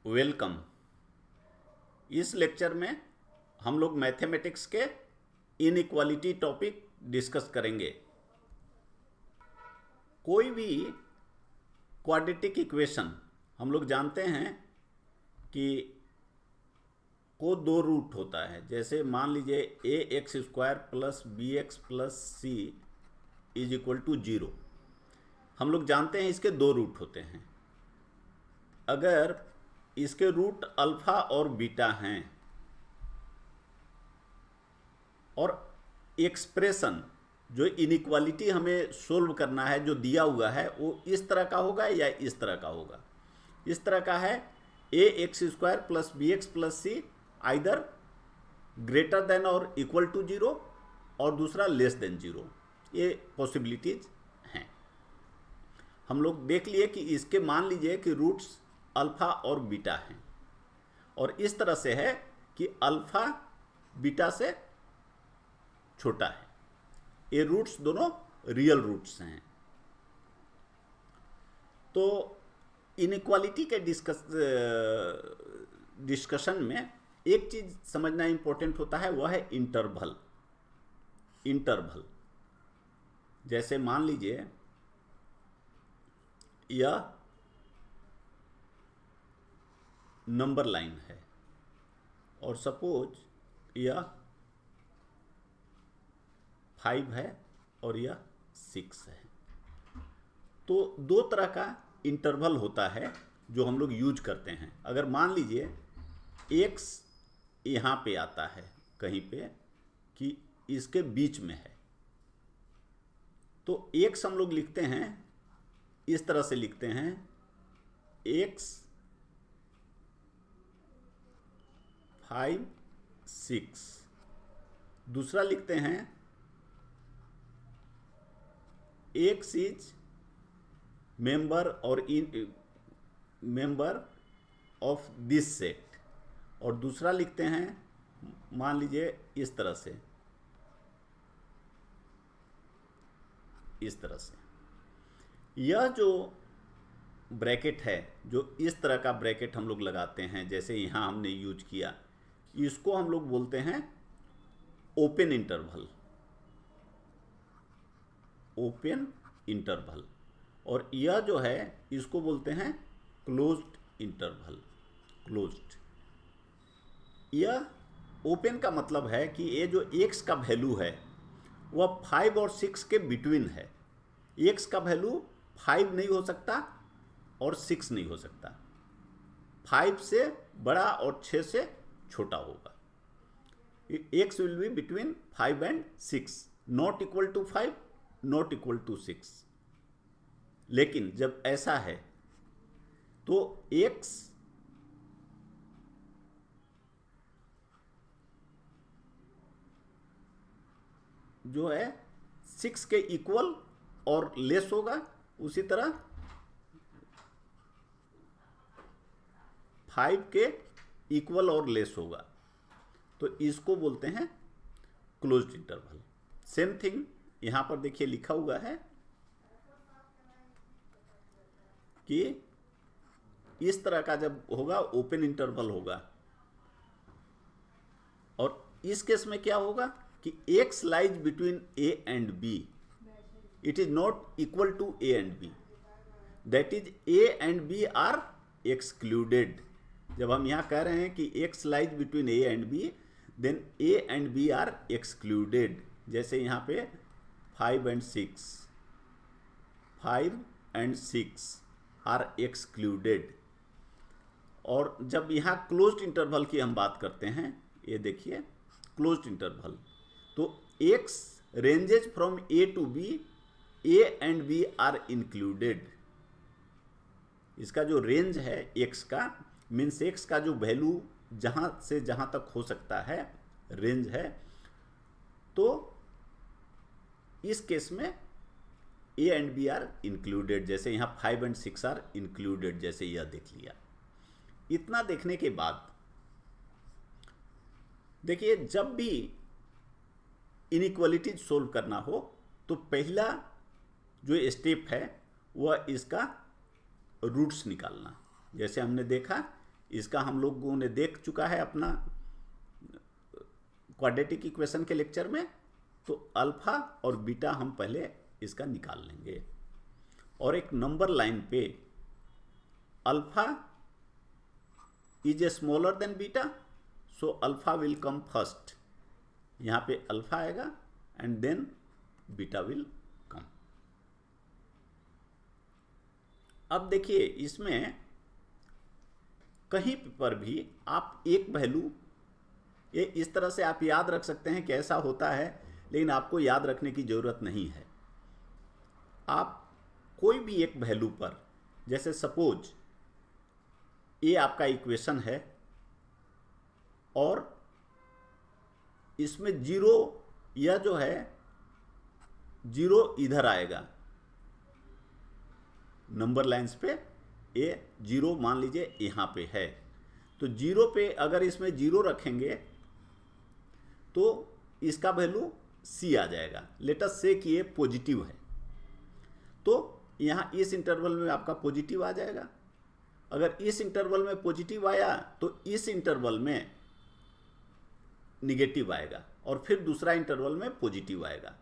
Welcome. इस lecture में हम लोग मैथमेटिक्स के इनइक्वालिटी टॉपिक डिस्कस करेंगे। कोई भी क्वाड्रेटिक इक्वेशन हम लोग जानते हैं कि को दो रूट होता है। जैसे मान लीजिए a x square plus b x plus c is equal to 0। हम लोग जानते हैं इसके दो रूट होते हैं। अगर इसके रूट अल्फा और बीटा हैं और एक्सप्रेशन जो इनइक्वालिटी हमें सोल्व करना है जो दिया हुआ है वो इस तरह का होगा या इस तरह का होगा। इस तरह का है a x square plus b x plus c either greater than और इक्वल टू 0 और दूसरा लेस देन 0। ये पॉसिबिलिटीज हैं। हम लोग देख लिए कि इसके मान लीजिए कि रूट्स अल्फा और बीटा हैं और इस तरह से है कि अल्फा बीटा से छोटा है। ये रूट्स दोनों रियल रूट्स हैं। तो इनइक्वालिटी के डिस्कशन में एक चीज समझना इंपॉर्टेंट होता है, वह है इंटरवल। जैसे मान लीजिए यह नंबर लाइन है और सपोज यह 5 है और यह 6 है। तो दो तरह का इंटरवल होता है जो हम लोग यूज करते हैं। अगर मान लीजिए x यहाँ पे आता है कहीं पे कि इसके बीच में है, तो x हम लोग लिखते हैं इस तरह से लिखते हैं x 5 6। दूसरा लिखते हैं x इज मेंबर और इन मेंबर ऑफ दिस सेट, और दूसरा लिखते हैं मान लीजिए इस तरह से, इस तरह से। यह जो ब्रैकेट है, जो इस तरह का ब्रैकेट हम लोग लगाते हैं, जैसे यहाँ हमने यूज किया, इसको हम लोग बोलते हैं ओपन इंटरवल। Open interval. और यह जो है इसको बोलते हैं क्लोज्ड इंटरवल। क्लोज्ड। यह ओपन का मतलब है कि ये जो x का वैल्यू है वह 5 और 6 के बिटवीन है। x का वैल्यू 5 नहीं हो सकता और 6 नहीं हो सकता। 5 से बड़ा और 6 से छोटा होगा। x will be between 5 and 6, not equal to 5, not equal to 6। लेकिन जब ऐसा है तो x जो है 6 के इक्वल और लेस होगा, उसी तरह 5 के इक्वल और लेस होगा। तो इसको बोलते हैं क्लोज्ड इंटरवल। सेम थिंग यहां पर देखिए लिखा हुआ है कि इस तरह का जब होगा ओपन इंटरवल होगा। और इस केस में क्या होगा कि x lies between a and b, it is not equal to a and b, that is a and b are excluded. जब हम यहां कह रहे हैं कि x lies between a and b, then a and b are excluded. जैसे यहां पे 5 एंड 6, 5 एंड 6 आर एक्सक्लूडेड। और जब यहाँ क्लोज्ड इंटरवल की हम बात करते हैं, ये देखिए क्लोज्ड इंटरवल, तो x ranges from a to b, a and b are included. इसका जो रेंज है x का, मीन्स x का जो वैल्यू जहां से जहां तक हो सकता है रेंज है, तो इस केस में a and b are included. जैसे यहाँ 5 एंड 6 आर इंक्लूडेड, जैसे यह देख लिया। इतना देखने के बाद देखिए, जब भी इनइक्वालिटी सोल्व करना हो तो पहला जो स्टेप है वह इसका रूट्स निकालना। जैसे हमने देखा इसका हम लोगों ने देख चुका है अपना क्वाड्रेटिक इक्वेशन के लेक्चर में। तो अल्फा और बीटा हम पहले इसका निकाल लेंगे, और एक नंबर लाइन पे alpha is a smaller than beta, so alpha will come first. यहाँ पे अल्फा आएगा and then beta will come. अब देखिए इसमें कहीं पर भी आप एक वैल्यू, ये इस तरह से आप याद रख सकते हैं कि ऐसा होता है, लेकिन आपको याद रखने की ज़रूरत नहीं है। आप कोई भी एक वैल्यू पर, जैसे सपोज ये आपका इक्वेशन है और इसमें जीरो, यह जो है जीरो इधर आएगा नंबर लाइंस पे, ये जीरो मान लीजिए यहाँ पे है, तो जीरो पे अगर इसमें जीरो रखेंगे तो इसका वैल्यू सी आ जाएगा। लेट अस से कि ये पॉजिटिव है, तो यहाँ इस इंटरवल में आपका पॉजिटिव आ जाएगा। अगर इस इंटरवल में पॉजिटिव आया तो इस इंटरवल में निगेटिव आएगा, और फिर दूसरा इंटरवल में पॉजिटिव आएगा।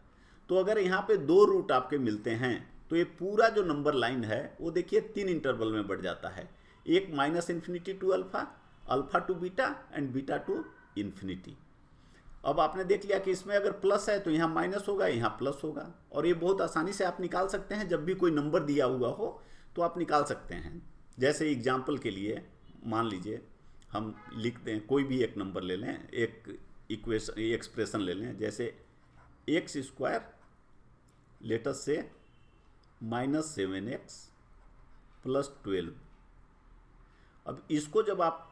तो अगर यहाँ पे दो रूट आपके मिलते हैं तो ये पूरा जो नंबर लाइन है वो देखिए 3 इंटरवल में बढ़ जाता है। एक minus infinity to alpha, alpha to beta and beta to infinity. अब आपने देख लिया कि इसमें अगर प्लस है तो यहाँ माइनस होगा, यहाँ प्लस होगा, और ये बहुत आसानी से आप निकाल सकते हैं। जब भी कोई नंबर दिया हुआ हो तो आप निकाल सकते हैं। जैसे एग्जाम्पल के लिए मान लीजिए हम लिखते हैं, कोई भी एक नंबर ले लें, एक इक्वेशन एक्सप्रेशन ले लें, जैसे एक्स स्क्वायर लेट अस से -7x + 12। अब इसको जब आप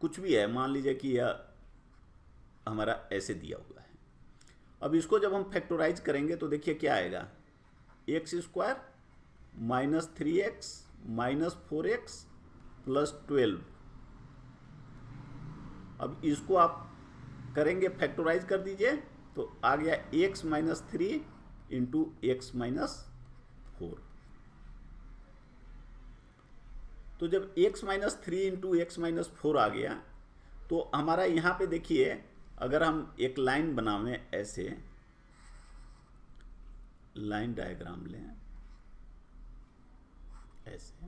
कुछ भी है, मान लीजिए कि यह हमारा ऐसे दिया हुआ है, अब इसको जब हम फैक्टराइज करेंगे तो देखिए क्या आएगा, एक्स स्क्वायर -3x -4x + 12। अब इसको आप करेंगे, फैक्टराइज कर दीजिए तो आ गया x - 3 × x - 4। तो जब x - 3 × x - 4 आ गया तो हमारा यहाँ पे देखिए, अगर हम एक लाइन बनावें, ऐसे लाइन डायग्राम लें ऐसे,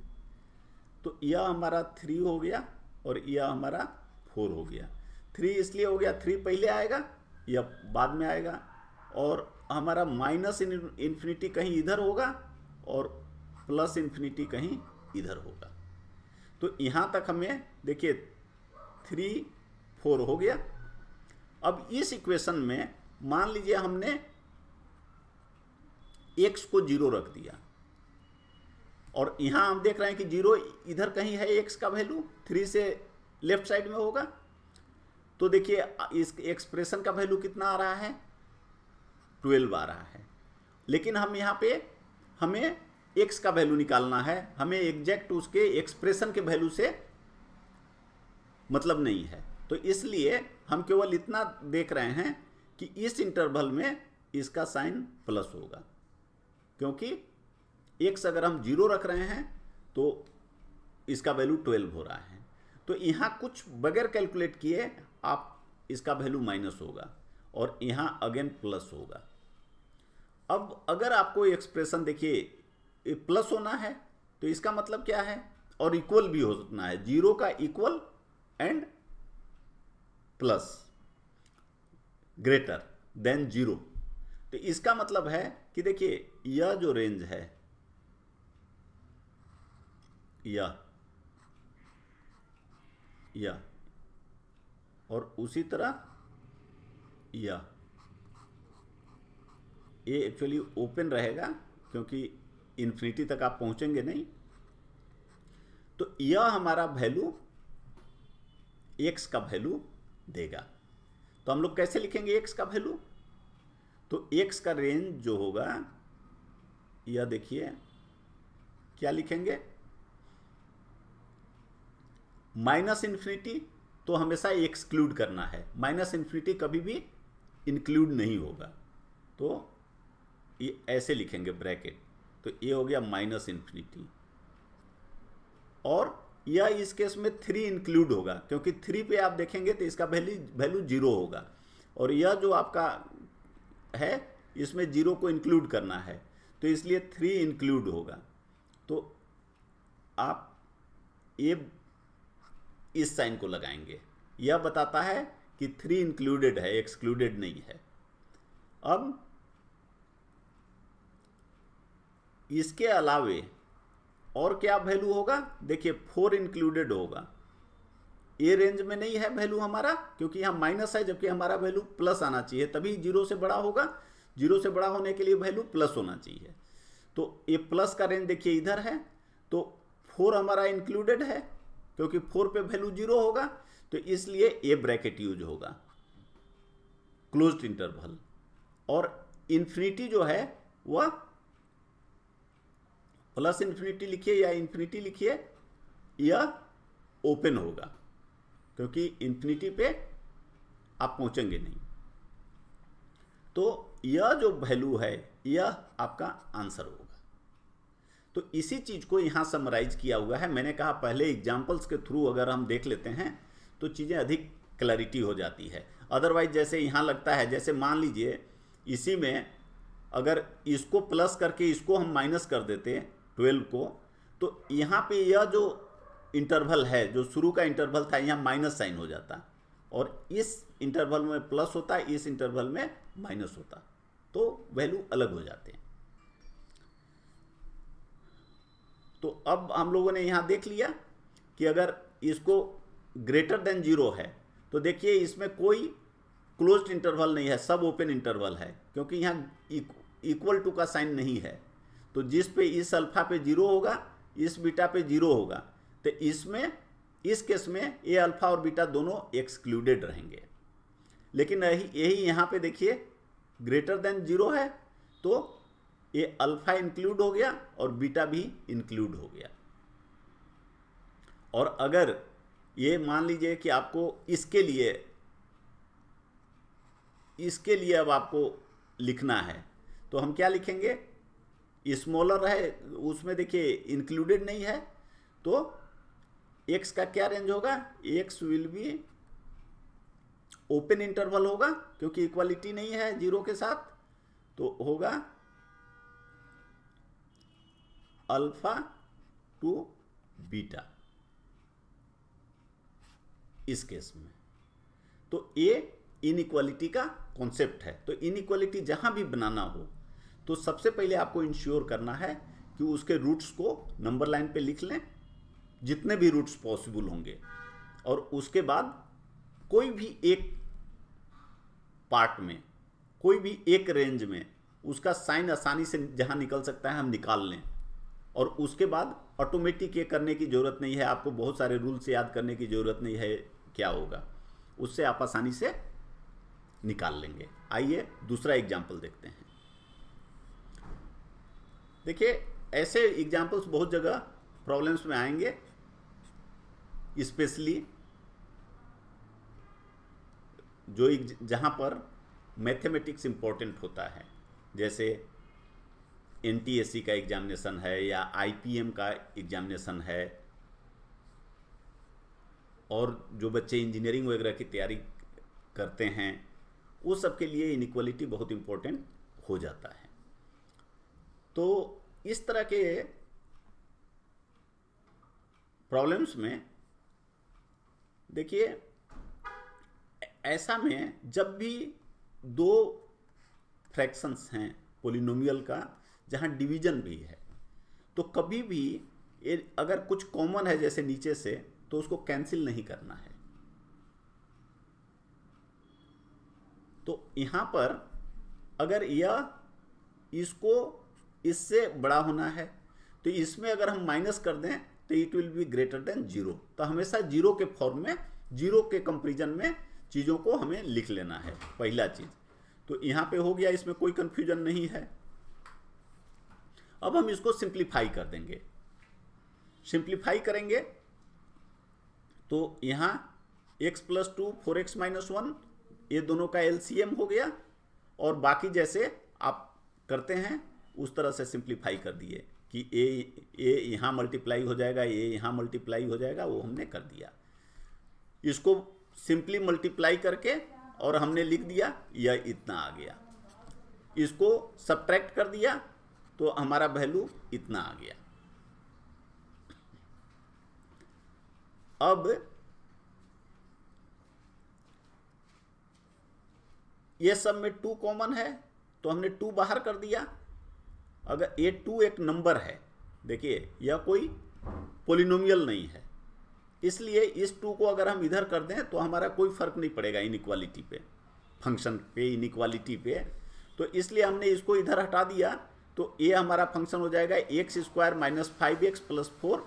तो यह हमारा 3 हो गया और यह हमारा 4 हो गया। 3 इसलिए हो गया, 3 पहले आएगा, यह बाद में आएगा, और हमारा माइनस इन्फिनिटी कहीं इधर होगा और प्लस इन्फिनिटी कहीं इधर होगा। तो यहाँ तक हमें देखिए 3 4 हो गया। अब इस इक्वेशन में मान लीजिए हमने x को 0 रख दिया, और यहाँ हम देख रहे हैं कि 0 इधर कहीं है, x का वैल्यू 3 से लेफ्ट साइड में होगा। तो देखिए इस एक्सप्रेशन का वैल्यू कितना आ रहा है, 12 आ रहा है। लेकिन हम यहाँ पे हमें x का वैल्यू निकालना है, हमें एग्जैक्ट उसके एक्सप्रेशन के वैल्यू से मतलब नहीं है। तो इसलिए हम केवल इतना देख रहे हैं कि इस इंटरवल में इसका साइन प्लस होगा, क्योंकि x अगर हम 0 रख रहे हैं तो इसका वैल्यू 12 हो रहा है। तो यहाँ कुछ बगैर कैलकुलेट किए आप इसका वैल्यू माइनस होगा और यहाँ अगेन प्लस होगा। अब अगर आपको एक्सप्रेशन देखिए प्लस होना है तो इसका मतलब क्या है, और इक्वल भी होना है, 0 का equal and plus greater than 0। तो इसका मतलब है कि देखिए यह जो रेंज है, यह और उसी तरह यह, ये एक्चुअली ओपन रहेगा क्योंकि इन्फिनिटी तक आप पहुंचेंगे नहीं। तो यह हमारा वैल्यू x का वैल्यू देगा। तो हम लोग कैसे लिखेंगे x का वैल्यू, तो x का रेंज जो होगा, यह देखिए क्या लिखेंगे, -इन्फिनिटी तो हमेशा एक्सक्लूड करना है, -इन्फिनिटी कभी भी इंक्लूड नहीं होगा। तो ये ऐसे लिखेंगे ब्रैकेट, तो ये हो गया -इन्फिनिटी, और यह इस केस में 3 इंक्लूड होगा, क्योंकि 3 पे आप देखेंगे तो इसका वैल्यू 0 होगा, और यह जो आपका है इसमें 0 को इंक्लूड करना है, तो इसलिए 3 इंक्लूड होगा। तो आप ये इस साइन को लगाएंगे, यह बताता है कि 3 इंक्लूडेड है, एक्सक्लूडेड नहीं है। अब इसके अलावे और क्या वैल्यू होगा, देखिए 4 इंक्लूडेड होगा। ए रेंज में नहीं है वैल्यू हमारा, क्योंकि यहाँ माइनस है, जबकि हमारा वैल्यू प्लस आना चाहिए, तभी 0 से बड़ा होगा। 0 से बड़ा होने के लिए वैल्यू प्लस होना चाहिए। तो ये प्लस का रेंज देखिए इधर है, तो 4 हमारा इंक्लूडेड है, क्योंकि 4 पे वैल्यू 0 होगा, तो इसलिए ए ब्रैकेट यूज होगा, क्लोज्ड इंटरवल। और इन्फिनिटी जो है वह प्लस इन्फिनिटी लिखिए या इन्फिनिटी लिखिए, यह ओपन होगा, क्योंकि इन्फिनिटी पे आप पहुंचेंगे नहीं। तो यह जो वैल्यू है यह आपका आंसर होगा। तो इसी चीज को यहां समराइज किया हुआ है। मैंने कहा पहले एग्जाम्पल्स के थ्रू अगर हम देख लेते हैं तो चीजें अधिक क्लैरिटी हो जाती है। अदरवाइज जैसे यहां लगता है, जैसे मान लीजिए इसी में अगर इसको प्लस करके इसको हम माइनस कर देते 12 को, तो यहाँ पे यह जो इंटरवल है, जो शुरू का इंटरवल था, यहाँ माइनस साइन हो जाता, और इस इंटरवल में प्लस होता, इस इंटरवल में माइनस होता, तो वैल्यू अलग हो जाते हैं। तो अब हम लोगों ने यहाँ देख लिया कि अगर इसको ग्रेटर देन 0 है तो देखिए इसमें कोई क्लोज्ड इंटरवल नहीं है, सब ओपन इंटरवल है, क्योंकि यहाँ इक्वल टू का साइन नहीं है। तो जिस पे इस अल्फा पे 0 होगा, इस बीटा पे 0 होगा, तो इसमें इस केस में ए अल्फा और बीटा दोनों एक्सक्लूडेड रहेंगे। लेकिन यही यहाँ पे देखिए ग्रेटर देन 0 है, तो ये अल्फा इंक्लूड हो गया और बीटा भी इंक्लूड हो गया। और अगर ये मान लीजिए कि आपको इसके लिए अब आपको लिखना है, तो हम क्या लिखेंगे, स्मॉलर है, उसमें देखिए इंक्लूडेड नहीं है, तो x का क्या रेंज होगा, x will be open interval होगा, क्योंकि इक्वालिटी नहीं है 0 के साथ, तो होगा अल्फा टू बीटा इस केस में। तो ये इनइक्वालिटी का कॉन्सेप्ट है। तो इनइक्वालिटी जहां भी बनाना हो तो सबसे पहले आपको इंश्योर करना है कि उसके रूट्स को नंबर लाइन पे लिख लें, जितने भी रूट्स पॉसिबल होंगे, और उसके बाद कोई भी एक पार्ट में, कोई भी एक रेंज में उसका साइन आसानी से जहां निकल सकता है हम निकाल लें। और उसके बाद ऑटोमेटिक ये करने की ज़रूरत नहीं है, आपको बहुत सारे रूल्स याद करने की ज़रूरत नहीं है, क्या होगा उससे आप आसानी से निकाल लेंगे। आइए दूसरा एग्जाम्पल देखते हैं। देखिए ऐसे एग्जाम्पल्स बहुत जगह प्रॉब्लम्स में आएंगे, स्पेशली जहां पर मैथमेटिक्स इंपॉर्टेंट होता है, जैसे एनटीएससी का एग्जामिनेशन है या आईपीएम का एग्जामिनेशन है, और जो बच्चे इंजीनियरिंग वगैरह की तैयारी करते हैं वो सब के लिए इनइक्वालिटी बहुत इंपॉर्टेंट हो जाता है। तो इस तरह के प्रॉब्लम्स में देखिए ऐसा में जब भी दो फ्रैक्शंस हैं पोलिनोमियल का जहां डिवीजन भी है, तो कभी भी अगर कुछ कॉमन है जैसे नीचे से, तो उसको कैंसिल नहीं करना है। तो यहां पर अगर यह इसको इससे बड़ा होना है तो इसमें अगर हम माइनस कर दें तो it will be greater than 0। तो हमेशा 0 के फॉर्म में, 0 के कंपैरिजन में चीज़ों को हमें लिख लेना है, पहला चीज़। तो यहाँ पे हो गया, इसमें कोई कंफ्यूजन नहीं है। अब हम इसको सिंप्लीफाई कर देंगे। सिंप्लीफाई करेंगे तो यहाँ x + 2 4x - 1 ये दोनों का एलसीएम हो गया, और बाकी जैसे आप करते हैं उस तरह से सिंप्लीफाई कर दिए। कि ए यहाँ मल्टीप्लाई हो जाएगा, ए यहाँ मल्टीप्लाई हो जाएगा, वो हमने कर दिया। इसको सिंपली मल्टीप्लाई करके और हमने लिख दिया, यह इतना आ गया। इसको सब्ट्रैक्ट कर दिया तो हमारा वैल्यू इतना आ गया। अब ये सब में 2 कॉमन है तो हमने 2 बाहर कर दिया। अगर ये 2 एक नंबर है, देखिए यह कोई पोलिनोमियल नहीं है, इसलिए इस 2 को अगर हम इधर कर दें तो हमारा कोई फर्क नहीं पड़ेगा इनइक्वालिटी पे, फंक्शन पे, इनइक्वालिटी पे। तो इसलिए हमने इसको इधर हटा दिया, तो ये हमारा फंक्शन हो जाएगा x square minus 5x plus 4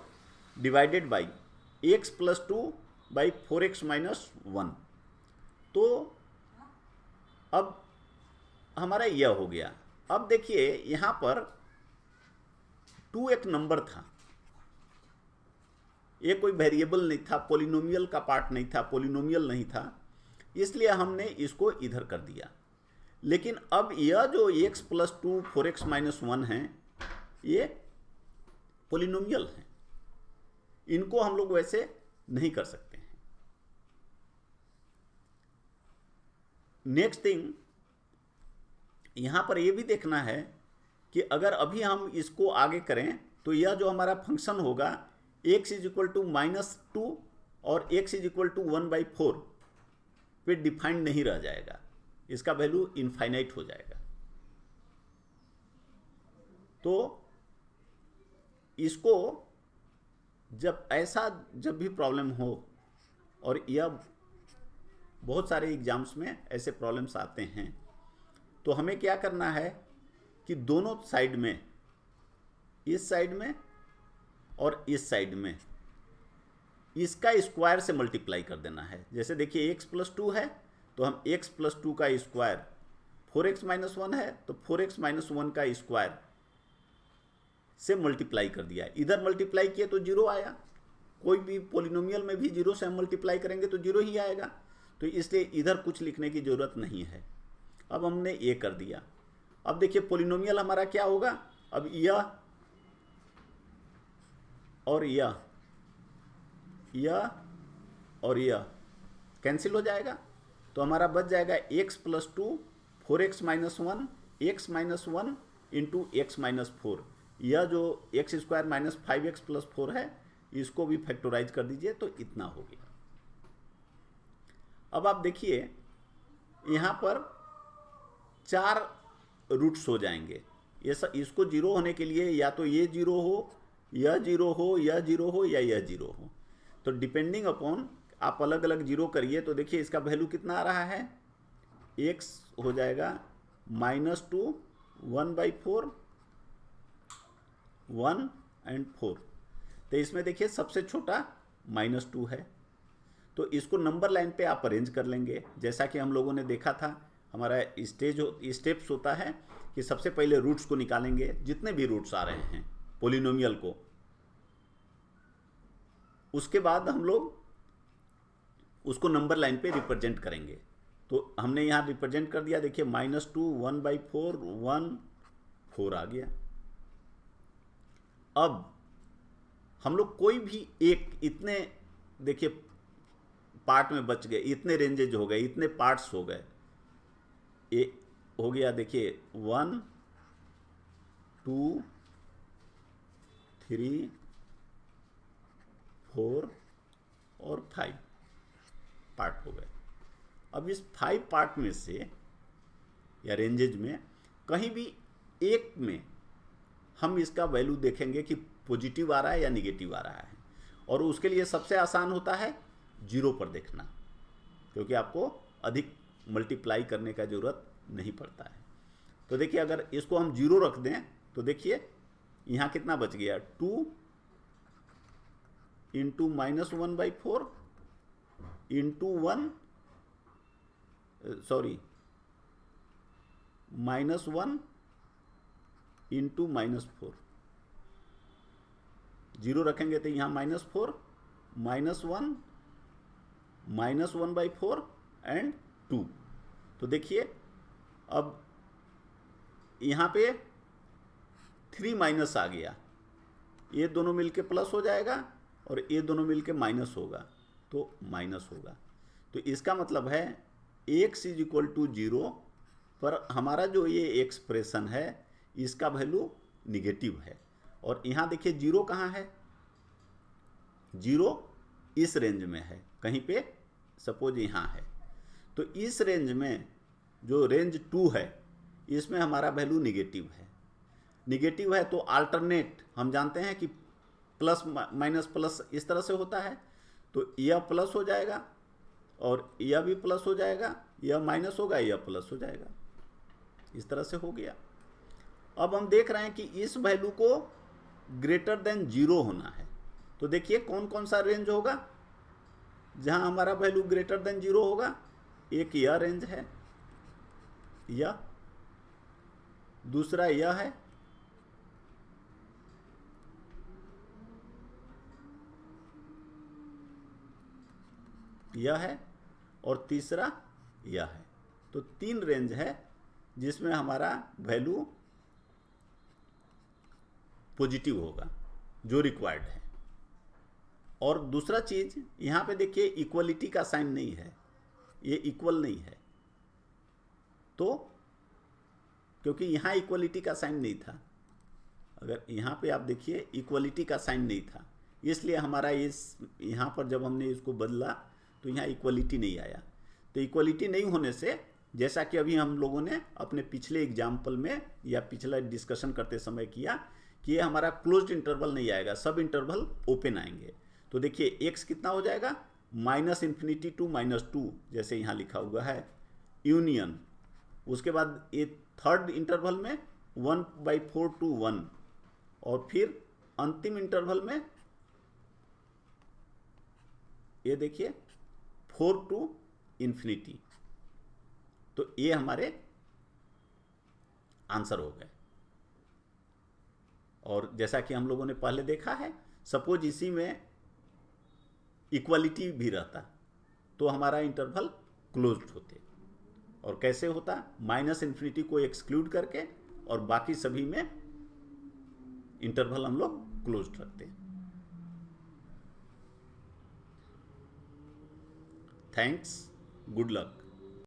divided by x plus 2 by 4x minus 1। तो अब हमारा यह हो गया। अब देखिए यहाँ पर 2 एक नंबर था, ये कोई वेरिएबल नहीं था, पोलिनोमियल का पार्ट नहीं था, पोलिनोमियल नहीं था, इसलिए हमने इसको इधर कर दिया। लेकिन अब यह जो x प्लस 2 4x माइनस 1 है, ये पोलिनोमियल है, इनको हम लोग वैसे नहीं कर सकते हैं। नेक्स्ट थिंग, यहां पर यह भी देखना है कि अगर अभी हम इसको आगे करें तो यह जो हमारा फंक्शन होगा x इज इक्वल टू -2 और x इज इक्वल टू 1/4 पे डिफाइंड नहीं रह जाएगा, इसका वैल्यू इनफाइनाइट हो जाएगा। तो इसको जब भी प्रॉब्लम हो, और यह बहुत सारे एग्जाम्स में ऐसे प्रॉब्लम्स आते हैं, तो हमें क्या करना है कि दोनों साइड में, इस साइड में और इस साइड में, इसका स्क्वायर से मल्टीप्लाई कर देना है। जैसे देखिए x प्लस 2 है तो हम x प्लस 2 का स्क्वायर, 4x माइनस 1 है तो 4x माइनस 1 का स्क्वायर से मल्टीप्लाई कर दिया। इधर मल्टीप्लाई किए तो 0 आया, कोई भी पोलिनोमियल में भी 0 से हम मल्टीप्लाई करेंगे तो 0 ही आएगा, तो इसलिए इधर कुछ लिखने की ज़रूरत नहीं है। अब हमने ये कर दिया। अब देखिए पोलिनोमियल हमारा क्या होगा, अब यह और यह और यह कैंसिल हो जाएगा, तो हमारा बच जाएगा x plus 2 4x minus 1 x minus 1 into x minus 4। यह जो x square minus 5x plus 4 है, इसको भी फैक्टोराइज कर दीजिए तो इतना हो गया। अब आप देखिए यहाँ पर 4 रूट्स हो जाएंगे। ये सब, इसको 0 होने के लिए या तो ये 0 हो, यह 0 हो, यह 0 हो या यह 0 हो। तो डिपेंडिंग अपॉन आप अलग अलग 0 करिए तो देखिए इसका वैल्यू कितना आ रहा है, x हो जाएगा -2 1/4 1 एंड 4। तो इसमें देखिए सबसे छोटा -2 है, तो इसको नंबर लाइन पे आप अरेंज कर लेंगे। जैसा कि हम लोगों ने देखा था, हमारा स्टेप्स होता है कि सबसे पहले रूट्स को निकालेंगे, जितने भी रूट्स आ रहे हैं पोलिनोमियल को, उसके बाद हम लोग उसको नंबर लाइन पे रिप्रेजेंट करेंगे। तो हमने यहाँ रिप्रेजेंट कर दिया, देखिए -2 1/4 1 4 आ गया। अब हम लोग कोई भी एक, इतने देखिए पार्ट में बच गए, इतने रेंजेज हो गए, इतने पार्ट्स हो गए, ये हो गया देखिए 1 2 3 4 और 5 पार्ट हो गए। अब इस 5 पार्ट में से या रेंजेज में कहीं भी एक में हम इसका वैल्यू देखेंगे कि पॉजिटिव आ रहा है या निगेटिव आ रहा है, और उसके लिए सबसे आसान होता है 0 पर देखना, क्योंकि आपको अधिक मल्टीप्लाई करने का ज़रूरत नहीं पड़ता है। तो देखिए अगर इसको हम 0 रख दें तो देखिए यहाँ कितना बच गया, 2 इंटू -1/4 इंटू 1 सॉरी -1 इंटू -4। 0 रखेंगे तो यहाँ -4 -1 -1/4 एंड 2। तो देखिए अब यहाँ पे 3 माइनस आ गया, ये दोनों मिलके प्लस हो जाएगा और ये दोनों मिलके माइनस होगा, तो माइनस होगा। तो इसका मतलब है x इज इक्वल टू 0 पर हमारा जो ये एक्सप्रेशन है इसका वैल्यू निगेटिव है। और यहाँ देखिए 0 कहाँ है, 0 इस रेंज में है, कहीं पे सपोज यहाँ है। तो इस रेंज में जो रेंज 2 है इसमें हमारा वैल्यू निगेटिव है। निगेटिव है तो अल्टरनेट हम जानते हैं कि प्लस माइनस प्लस इस तरह से होता है, तो यह प्लस हो जाएगा और यह भी प्लस हो जाएगा, यह माइनस होगा, यह प्लस हो जाएगा, इस तरह से हो गया। अब हम देख रहे हैं कि इस वैल्यू को ग्रेटर देन 0 होना है। तो देखिए कौन कौन सा रेंज होगा जहां हमारा वैल्यू ग्रेटर देन 0 होगा। एक यह रेंज है, यह दूसरा यह है, यह है और तीसरा यह है। तो 3 रेंज है जिसमें हमारा वैल्यू पॉजिटिव होगा जो रिक्वायर्ड है। और दूसरा चीज यहां पे देखिए इक्वलिटी का साइन नहीं है, ये इक्वल नहीं है, तो क्योंकि यहां इक्वलिटी का साइन नहीं था, अगर यहां पे आप देखिए इक्वलिटी का साइन नहीं था, इसलिए हमारा इस यहां पर जब हमने इसको बदला तो यहाँ इक्वलिटी नहीं आया। तो इक्वलिटी नहीं होने से, जैसा कि अभी हम लोगों ने अपने पिछले एग्जाम्पल में या पिछला डिस्कशन करते समय किया कि ये हमारा क्लोज्ड इंटरवल नहीं आएगा, सब इंटरवल ओपन आएंगे। तो देखिए x कितना हो जाएगा, -∞ टू -2 जैसे यहाँ लिखा हुआ है, यूनियन, उसके बाद ये थर्ड इंटरवल में 1/4 टू 1 और फिर अंतिम इंटरवल में ये देखिए 4 टू ∞। तो ये हमारे आंसर हो गए। और जैसा कि हम लोगों ने पहले देखा है, सपोज इसी में इक्वलिटी भी रहता तो हमारा इंटरवल क्लोज्ड होते। और कैसे होता, -∞ को एक्सक्लूड करके और बाकी सभी में इंटरवल हम लोग क्लोज्ड रखते। Thanks, good luck.